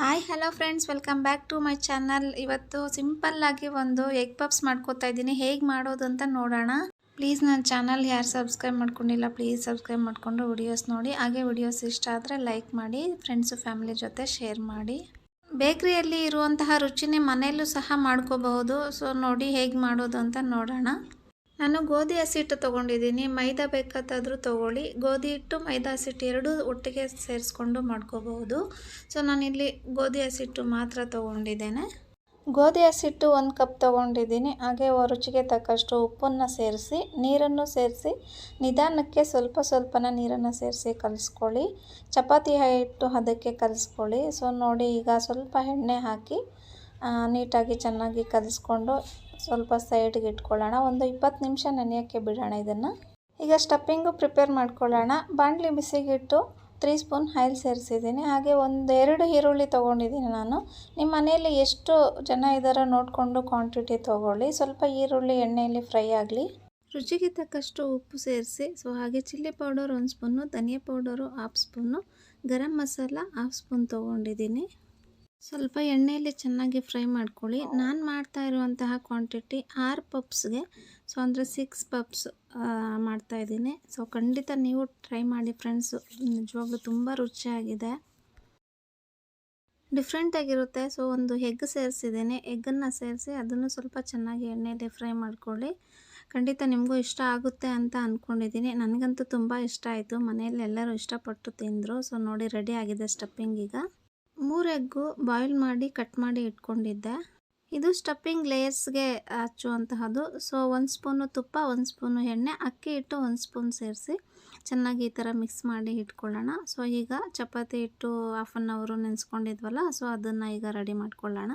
Hi hello friends, welcome back to my channel. ಇವತ್ತು ಸಿಂಪಲ್ಲಾಗಿ ಒಂದು ಎಗ್ ಪಪ್ಸ್ ಮಾಡ್ಕೋತಾ ಇದ್ದೀನಿ. ಹೇಗೆ ಮಾಡೋದು ಅಂತ ನೋಡೋಣ. ಪ್ಲೀಸ್ ನನ್ನ ಚಾನಲ್ ಯಾರು ಸಬ್ಸ್ಕ್ರೈಬ್ ಮಾಡ್ಕೊಂಡಿಲ್ಲ ಪ್ಲೀಸ್ ಸಬ್ಸ್ಕ್ರೈಬ್ ಮಾಡಿಕೊಂಡು ವಿಡಿಯೋಸ್ ನೋಡಿ. ಹಾಗೆ ವಿಡಿಯೋಸ್ ಇಷ್ಟ ಆದರೆ ಲೈಕ್ ಮಾಡಿ, ಫ್ರೆಂಡ್ಸು ಫ್ಯಾಮಿಲಿ ಜೊತೆ ಶೇರ್ ಮಾಡಿ. ಬೇಕ್ರಿಯಲ್ಲಿ ಇರುವಂತಹ ರುಚಿನೇ ಮನೆಯಲ್ಲೂ ಸಹ ಮಾಡ್ಕೋಬಹುದು. ಸೊ ನೋಡಿ ಹೇಗೆ ಮಾಡೋದು ಅಂತ ನೋಡೋಣ. ನಾನು ಗೋಧಿ ಹಸಿಟ್ಟು ತೊಗೊಂಡಿದ್ದೀನಿ. ಮೈದಾ ಬೇಕಾದಾದರೂ ತೊಗೊಳ್ಳಿ. ಗೋಧಿ ಹಿಟ್ಟು ಮೈದಾ ಹಸಿಟ್ಟು ಎರಡೂ ಒಟ್ಟಿಗೆ ಸೇರಿಸ್ಕೊಂಡು ಮಾಡ್ಕೋಬಹುದು. ಸೊ ನಾನಿಲ್ಲಿ ಗೋಧಿ ಹಸಿಟ್ಟು ಮಾತ್ರ ತೊಗೊಂಡಿದ್ದೇನೆ. ಗೋಧಿ ಹಸಿಟ್ಟು 1 ಕಪ್ ತೊಗೊಂಡಿದ್ದೀನಿ. ಹಾಗೆ ರುಚಿಗೆ ತಕ್ಕಷ್ಟು ಉಪ್ಪನ್ನು ಸೇರಿಸಿ, ನೀರನ್ನು ಸೇರಿಸಿ ನಿಧಾನಕ್ಕೆ ಸ್ವಲ್ಪನ ನೀರನ್ನು ಸೇರಿಸಿ ಕಲಿಸ್ಕೊಳ್ಳಿ. ಚಪಾತಿ ಹಿಟ್ಟು ಅದಕ್ಕೆ ಕಲಿಸ್ಕೊಳ್ಳಿ. ಸೊ ನೋಡಿ, ಈಗ ಸ್ವಲ್ಪ ಎಣ್ಣೆ ಹಾಕಿ ನೀಟಾಗಿ ಚೆನ್ನಾಗಿ ಕಲಿಸ್ಕೊಂಡು ಸ್ವಲ್ಪ ಸೈಡ್ಗೆ ಇಟ್ಕೊಳ್ಳೋಣ. ಒಂದು 20 ನಿಮಿಷ ನೆನೆಯೋಕ್ಕೆ ಬಿಡೋಣ ಇದನ್ನು. ಈಗ ಸ್ಟಫಿಂಗು ಪ್ರಿಪೇರ್ ಮಾಡ್ಕೊಳ್ಳೋಣ. ಬಾಣಲಿ ಬಿಸಿಗಿಟ್ಟು 3 ಸ್ಪೂನ್ ಆಯಿಲ್ ಸೇರಿಸಿದ್ದೀನಿ. ಹಾಗೆ 2 ಈರುಳ್ಳಿ ತೊಗೊಂಡಿದ್ದೀನಿ ನಾನು. ನಿಮ್ಮ ಮನೆಯಲ್ಲಿ ಎಷ್ಟು ಜನ ಇದ್ದಾರೋ ನೋಡಿಕೊಂಡು ಕ್ವಾಂಟಿಟಿ ತೊಗೊಳ್ಳಿ. ಸ್ವಲ್ಪ ಈರುಳ್ಳಿ ಎಣ್ಣೆಯಲ್ಲಿ ಫ್ರೈ ಆಗಲಿ. ರುಚಿಗೆ ತಕ್ಕಷ್ಟು ಉಪ್ಪು ಸೇರಿಸಿ. ಸೊ ಹಾಗೆ ಚಿಲ್ಲಿ ಪೌಡರ್ 1 ಸ್ಪೂನು, ಧನಿಯಾ powder 1/2 spoon, garam masala 1/2 spoon ತೊಗೊಂಡಿದ್ದೀನಿ. ಸ್ವಲ್ಪ ಎಣ್ಣೆಯಲ್ಲಿ ಚೆನ್ನಾಗಿ ಫ್ರೈ ಮಾಡ್ಕೊಳ್ಳಿ. ನಾನು ಮಾಡ್ತಾ ಇರುವಂತಹ ಕ್ವಾಂಟಿಟಿ 6 ಪಪ್ಸ್ಗೆ, ಸೊ ಅಂದರೆ 6 ಪಪ್ಸ್ ಮಾಡ್ತಾಯಿದ್ದೀನಿ. ಸೊ ಖಂಡಿತ ನೀವು ಟ್ರೈ ಮಾಡಿ ಫ್ರೆಂಡ್ಸು, ನಿಜವಾಗ್ಲೂ ತುಂಬ ರುಚಿಯಾಗಿದೆ, ಡಿಫ್ರೆಂಟಾಗಿರುತ್ತೆ. ಸೊ ಒಂದು ಎಗ್ ಸೇರಿಸಿದ್ದೀನಿ. ಎಗ್ಗನ್ನು ಸೇರಿಸಿ ಅದನ್ನು ಸ್ವಲ್ಪ ಚೆನ್ನಾಗಿ ಎಣ್ಣೆಯಲ್ಲಿ ಫ್ರೈ ಮಾಡ್ಕೊಳ್ಳಿ. ಖಂಡಿತ ನಿಮಗೂ ಇಷ್ಟ ಆಗುತ್ತೆ ಅಂತ ಅಂದ್ಕೊಂಡಿದ್ದೀನಿ. ನನಗಂತೂ ತುಂಬ ಇಷ್ಟ ಆಯಿತು. ಮನೆಯಲ್ಲಿ ಎಲ್ಲರೂ ಇಷ್ಟಪಟ್ಟು ತಿಂದರು. ಸೊ ನೋಡಿ, ರೆಡಿ ಆಗಿದೆ ಸ್ಟಫಿಂಗ್. ಈಗ 3 ಎಗ್ಗು ಬಾಯ್ಲ್ ಮಾಡಿ ಕಟ್ ಮಾಡಿ ಇಟ್ಕೊಂಡಿದ್ದೆ. ಇದು ಸ್ಟಫಿಂಗ್ ಲೇಯರ್ಸ್ಗೆ ಹಚ್ಚುವಂತಹದ್ದು. ಸೊ 1 ಸ್ಪೂನು ತುಪ್ಪ, 1 ಸ್ಪೂನು ಎಣ್ಣೆ, ಅಕ್ಕಿ ಹಿಟ್ಟು 1 ಸ್ಪೂನ್ ಸೇರಿಸಿ ಚೆನ್ನಾಗಿ ಈ ಥರ ಮಿಕ್ಸ್ ಮಾಡಿ ಇಟ್ಕೊಳ್ಳೋಣ. ಸೊ ಈಗ ಚಪಾತಿ ಹಿಟ್ಟು 1/2 ಅವರ್ ನೆನೆಸ್ಕೊಂಡಿದ್ವಲ್ಲ, ಸೊ ಅದನ್ನು ಈಗ ರೆಡಿ ಮಾಡ್ಕೊಳ್ಳೋಣ.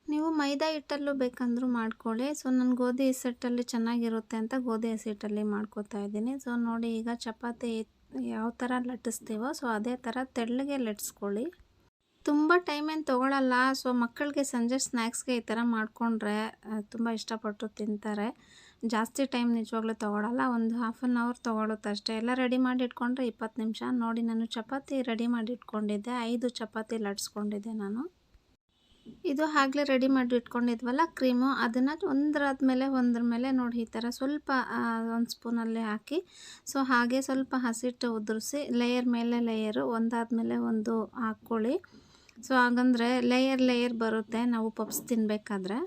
ನೀವು ಮೈದಾ ಹಿಟ್ಟಲ್ಲೂ ಬೇಕಂದ್ರೂ ಮಾಡ್ಕೊಳ್ಳಿ. ಸೊ ನಾನು ಗೋಧಿ ಹಸಿಟ್ಟಲ್ಲಿ ಚೆನ್ನಾಗಿರುತ್ತೆ ಅಂತ ಗೋಧಿ ಹಸಿಟ್ಟಲ್ಲಿ ಮಾಡ್ಕೋತಾ ಇದ್ದೀನಿ. ಸೊ ನೋಡಿ, ಈಗ ಚಪಾತಿ ಯಾವ ಥರ ಲಟ್ಟಿಸ್ತೀವೋ ಸೊ ಅದೇ ಥರ ತೆಳ್ಳಗೆ ಲಟ್ಟಿಸ್ಕೊಳ್ಳಿ. ತುಂಬ ಟೈಮೇನು ತೊಗೊಳಲ್ಲ. ಸೊ ಮಕ್ಕಳಿಗೆ ಸಂಜೆ ಸ್ನ್ಯಾಕ್ಸ್ಗೆ ಈ ಥರ ಮಾಡಿಕೊಂಡ್ರೆ ತುಂಬ ಇಷ್ಟಪಟ್ಟು ತಿಂತಾರೆ. ಜಾಸ್ತಿ ಟೈಮ್ ನಿಜವಾಗ್ಲೂ ತೊಗೊಳಲ್ಲ, ಒಂದು 1/2 ಅವರ್ ತೊಗೊಳುತ್ತೆ ಅಷ್ಟೇ. ಎಲ್ಲ ರೆಡಿ ಮಾಡಿ ಇಟ್ಕೊಂಡ್ರೆ 20 ನಿಮಿಷ. ನೋಡಿ, ನಾನು ಚಪಾತಿ ರೆಡಿ ಮಾಡಿ ಇಟ್ಕೊಂಡಿದ್ದೆ. 5 ಚಪಾತಿ ಲಟ್ಸ್ಕೊಂಡಿದ್ದೆ ನಾನು. ಇದು ಆಗಲೇ ರೆಡಿ ಮಾಡಿ ಇಟ್ಕೊಂಡಿದ್ವಲ್ಲ ಕ್ರೀಮು, ಅದನ್ನು ಒಂದ್ರ ಮೇಲೆ ನೋಡಿ ಈ ಥರ ಸ್ವಲ್ಪ 1 ಸ್ಪೂನಲ್ಲಿ ಹಾಕಿ, ಸೊ ಹಾಗೆ ಸ್ವಲ್ಪ ಹಸಿಟ್ಟು ಉದುರಿಸಿ ಲೇಯರ್ ಮೇಲೆ ಲೇಯರು ಒಂದಾದಮೇಲೆ ಒಂದು ಹಾಕ್ಕೊಳ್ಳಿ. ಸೊ ಹಾಗಂದರೆ ಲೇಯರ್ ಬರುತ್ತೆ ನಾವು ಪಪ್ಸ್ ತಿನ್ನಬೇಕಾದ್ರೆ.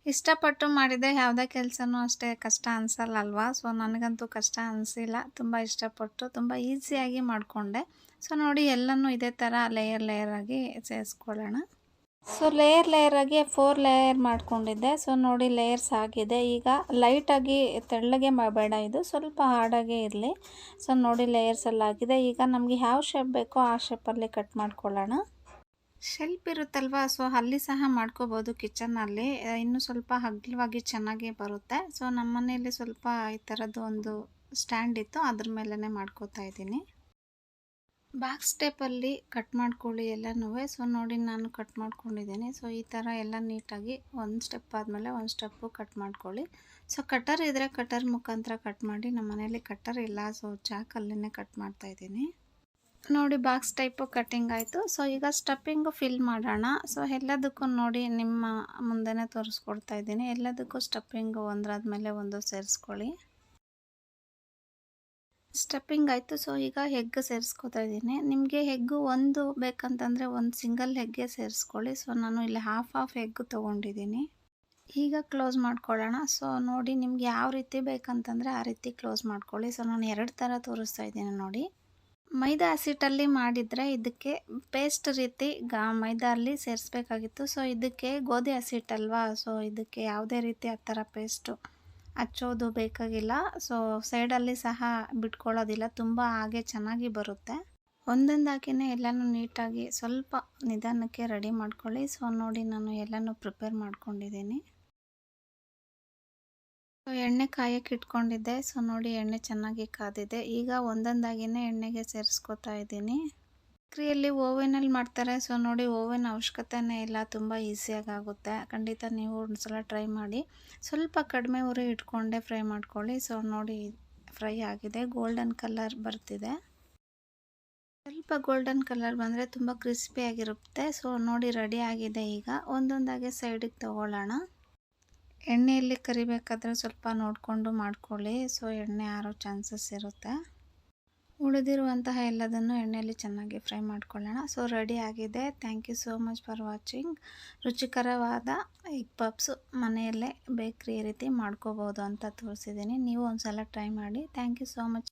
ಇಷ್ಟಪಟ್ಟು ಮಾಡಿದರೆ ಯಾವುದೇ ಕೆಲಸನೂ ಅಷ್ಟೇ ಕಷ್ಟ ಅನಿಸಲ್ಲ ಅಲ್ವಾ? ಸೊ ನನಗಂತೂ ಕಷ್ಟ ಅನಿಸಿಲ್ಲ. ತುಂಬ ಇಷ್ಟಪಟ್ಟು ತುಂಬ ಈಸಿಯಾಗಿ ಮಾಡಿಕೊಂಡೆ. ಸೊ ನೋಡಿ, ಎಲ್ಲನೂ ಇದೇ ಥರ ಲೇಯರ್ ಆಗಿ ಸೇರಿಸ್ಕೊಳ್ಳೋಣ. ಸೊ ಲೇಯರ್ ಆಗಿ 4 ಲೇಯರ್ ಮಾಡ್ಕೊಂಡಿದ್ದೆ. ಸೊ ನೋಡಿ, ಲೇಯರ್ಸ್ ಆಗಿದೆ. ಈಗ ಲೈಟಾಗಿ ತೆಳ್ಳಗೆ ಮಾಡಬೇಡ, ಇದು ಸ್ವಲ್ಪ ಹಾರ್ಡಾಗೇ ಇರಲಿ. ಸೊ ನೋಡಿ, ಲೇಯರ್ಸ್ ಎಲ್ಲ ಆಗಿದೆ. ಈಗ ನಮಗೆ ಯಾವ ಶೇಪ್ ಬೇಕೋ ಆ ಶೇಪಲ್ಲಿ ಕಟ್ ಮಾಡ್ಕೊಳ್ಳೋಣ. ಶೆಲ್ಪ್ ಇರುತ್ತಲ್ವ, ಸೊ ಅಲ್ಲಿ ಸಹ ಮಾಡ್ಕೋಬೋದು ಕಿಚನಲ್ಲಿ. ಇನ್ನೂ ಸ್ವಲ್ಪ ಅಗಲವಾಗಿ ಚೆನ್ನಾಗಿ ಬರುತ್ತೆ. ಸೊ ನಮ್ಮ ಮನೆಯಲ್ಲಿ ಸ್ವಲ್ಪ ಈ ಥರದ್ದು ಒಂದು ಸ್ಟ್ಯಾಂಡ್ ಇತ್ತು, ಅದ್ರ ಮೇಲೇ ಮಾಡ್ಕೋತಾ ಇದ್ದೀನಿ. ಬಾಕ್ಸ್ ಟೈಪಲ್ಲಿ ಕಟ್ ಮಾಡ್ಕೊಳ್ಳಿ ಎಲ್ಲನೂ. ಸೊ ನೋಡಿ, ನಾನು ಕಟ್ ಮಾಡ್ಕೊಂಡಿದ್ದೀನಿ. ಸೊ ಈ ಥರ ಎಲ್ಲ ನೀಟಾಗಿ ಒಂದು ಸ್ಟೆಪ್ ಆದಮೇಲೆ ಒಂದು ಸ್ಟೆಪ್ಪು ಕಟ್ ಮಾಡ್ಕೊಳ್ಳಿ. ಸೊ ಕಟರ್ ಇದ್ದರೆ ಕಟರ್ ಮುಖಾಂತರ ಕಟ್ ಮಾಡಿ. ನಮ್ಮ ಮನೇಲಿ ಕಟರ್ ಇಲ್ಲ, ಸೊ ಚಾಕಲ್ಲೇ ಕಟ್ ಮಾಡ್ತಾಯಿದ್ದೀನಿ. ನೋಡಿ, ಬಾಕ್ಸ್ ಟೈಪು ಕಟ್ಟಿಂಗ್ ಆಯಿತು. ಸೊ ಈಗ ಸ್ಟಫಿಂಗು ಫಿಲ್ ಮಾಡೋಣ. ಸೊ ಎಲ್ಲದಕ್ಕೂ ನೋಡಿ, ನಿಮ್ಮ ಮುಂದೆನೇ ತೋರಿಸ್ಕೊಡ್ತಾ ಇದ್ದೀನಿ. ಎಲ್ಲದಕ್ಕೂ ಸ್ಟಫಿಂಗು ಒಂದರಾದ್ಮೇಲೆ ಒಂದು ಸೇರಿಸ್ಕೊಳ್ಳಿ. ಸ್ಟಫಿಂಗ್ ಆಯಿತು. ಸೊ ಈಗ ಎಗ್ ಸೇರಿಸ್ಕೊತಾ ಇದ್ದೀನಿ. ನಿಮಗೆ ಎಗ್ಗು 1 ಬೇಕಂತಂದರೆ 1 ಸಿಂಗಲ್ ಎಗ್ಗೆ ಸೇರಿಸ್ಕೊಳ್ಳಿ. ಸೊ ನಾನು ಇಲ್ಲಿ ಹಾಫ್ ಎಗ್ ತೊಗೊಂಡಿದ್ದೀನಿ. ಈಗ ಕ್ಲೋಸ್ ಮಾಡ್ಕೊಳ್ಳೋಣ. ಸೊ ನೋಡಿ, ನಿಮ್ಗೆ ಯಾವ ರೀತಿ ಬೇಕಂತಂದರೆ ಆ ರೀತಿ ಕ್ಲೋಸ್ ಮಾಡ್ಕೊಳ್ಳಿ. ಸೊ ನಾನು 2 ಥರ ತೋರಿಸ್ತಾ ಇದ್ದೀನಿ ನೋಡಿ. ಮೈದಾ ಹಸಿಟ್ಟಲ್ಲಿ ಮಾಡಿದರೆ ಇದಕ್ಕೆ ಪೇಸ್ಟ್ ರೀತಿ ಮೈದಾ ಅಲ್ಲಿ ಸೇರಿಸ್ಬೇಕಾಗಿತ್ತು. ಸೊ ಇದಕ್ಕೆ ಗೋಧಿ ಹಸಿಟ್ಟಲ್ವಾ, ಸೊ ಇದಕ್ಕೆ ಯಾವುದೇ ರೀತಿ ಆ ಥರ ಪೇಸ್ಟು ಹಚ್ಚೋದು ಬೇಕಾಗಿಲ್ಲ. ಸೊ ಸೈಡಲ್ಲಿ ಸಹ ಬಿಟ್ಕೊಳ್ಳೋದಿಲ್ಲ, ತುಂಬ ಹಾಗೆ ಚೆನ್ನಾಗಿ ಬರುತ್ತೆ. ಒಂದೊಂದಾಗಿಯೇ ಎಲ್ಲನೂ ನೀಟಾಗಿ ಸ್ವಲ್ಪ ನಿಧಾನಕ್ಕೆ ರೆಡಿ ಮಾಡ್ಕೊಳ್ಳಿ. ಸೊ ನೋಡಿ, ನಾನು ಎಲ್ಲನೂ ಪ್ರಿಪೇರ್ ಮಾಡ್ಕೊಂಡಿದ್ದೀನಿ. ಸೊ ಎಣ್ಣೆ ಕಾಯಕ್ಕೆ ಇಟ್ಕೊಂಡಿದ್ದೆ. ಸೊ ನೋಡಿ, ಎಣ್ಣೆ ಚೆನ್ನಾಗಿ ಕಾದಿದೆ. ಈಗ ಒಂದೊಂದಾಗಿಯೇ ಎಣ್ಣೆಗೆ ಸೇರಿಸ್ಕೊತಾ ಇದ್ದೀನಿ. ಬೇಕ್ರಿಯಲ್ಲಿ ಓವೆನಲ್ಲಿ ಮಾಡ್ತಾರೆ. ಸೊ ನೋಡಿ, ಓವೆನ್ ಅವಶ್ಯಕತೆನೇ ಇಲ್ಲ, ತುಂಬ ಈಸಿಯಾಗಿ ಆಗುತ್ತೆ. ಖಂಡಿತ ನೀವು ಒಂದ್ಸಲ ಟ್ರೈ ಮಾಡಿ. ಸ್ವಲ್ಪ ಕಡಿಮೆ ಉರಿ ಇಟ್ಕೊಂಡೆ ಫ್ರೈ ಮಾಡ್ಕೊಳ್ಳಿ. ಸೊ ನೋಡಿ, ಫ್ರೈ ಆಗಿದೆ, ಗೋಲ್ಡನ್ ಕಲರ್ ಬರ್ತಿದೆ. ಸ್ವಲ್ಪ ಗೋಲ್ಡನ್ ಕಲರ್ ಬಂದರೆ ತುಂಬ ಕ್ರಿಸ್ಪಿಯಾಗಿರುತ್ತೆ. ಸೊ ನೋಡಿ ರೆಡಿ ಆಗಿದೆ. ಈಗ ಒಂದೊಂದಾಗೆ ಸೈಡಿಗೆ ತಗೊಳ್ಳೋಣ. ಎಣ್ಣೆಯಲ್ಲಿ ಕರಿಬೇಕಾದ್ರೆ ಸ್ವಲ್ಪ ನೋಡಿಕೊಂಡು ಮಾಡ್ಕೊಳ್ಳಿ. ಸೊ ಎಣ್ಣೆ ಆರೋ ಚಾನ್ಸಸ್ ಇರುತ್ತೆ. ಉಳಿದಿರುವಂತಹ ಎಲ್ಲದನ್ನು ಎಣ್ಣೆಯಲ್ಲಿ ಚೆನ್ನಾಗಿ ಫ್ರೈ ಮಾಡ್ಕೊಳ್ಳೋಣ. ಸೊ ರೆಡಿ ಆಗಿದೆ. Thank you so much for watching. ರುಚಿಕರವಾದ ಎಗ್ ಪಪ್ಸು ಮನೆಯಲ್ಲೇ ಬೇಕ್ರಿ ರೀತಿ ಮಾಡ್ಕೋಬೋದು ಅಂತ ತೋರಿಸಿದ್ದೀನಿ. ನೀವು ಒಂದು ಸಲ ಟ್ರೈ ಮಾಡಿ. Thank you so much.